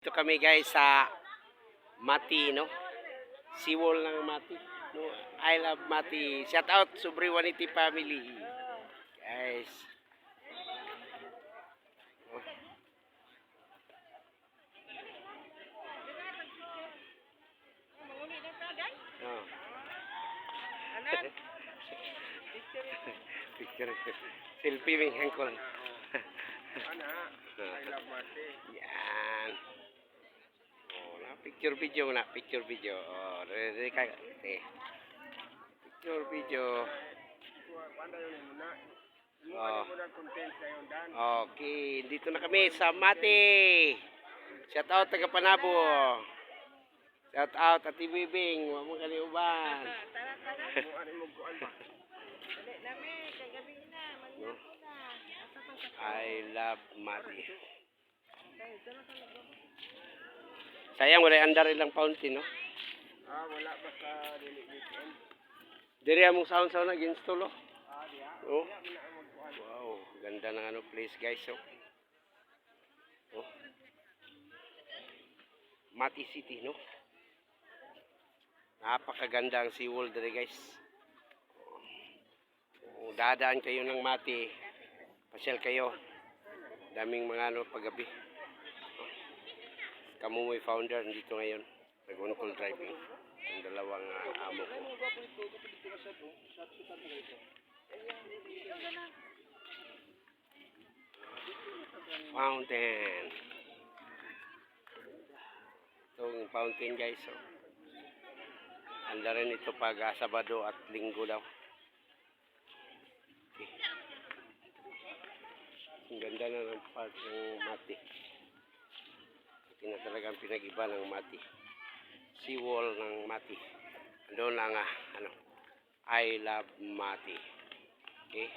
Ito kami guys sa Mati, no? Seawall ng Mati. No? I love Mati. Shout out Subriwaniti family. Guys. Oh. Picture. Selfie may hangkol. I love Mati. Yan. Oh, na picture video na, picture video. Oh, ready ka. Picture video. Panda yun muna. Oh. Muna content sa yung dan. Okay, dito na kami sa Mati. Shout out taga Panabo. Shout out Ati Bibing, wa mo kaliuban. Mo ani mo kuan ba? Dali nami kagabi na, manyo na. I love Mati. Sayang wala andar ilang fountain, no? Wala pa sa dili weekend. Diri among sound na ginstall, oh. Diya. Oh. Wala na mo kuan. Wow, ganda ng ano place, guys, oh. Oh. Mati City, no? Napakaganda ang seawall dere, guys. Oh, dadaan kayo ng Mati. Pasyal kayo. Daming mga ano paggabi. Kamumoy founder dito ngayon. Nag-on-call driving. Ang dalawang amo ko. Fountain. Itong fountain, guys, oh. Anda rin ito pag Sabado at Linggo daw. Okay. Ang ganda na ng park ng Mati. Ito na talagang pinag-iba ng Mati. Seawall ng Mati. Doon lang ano, I love Mati. Okay.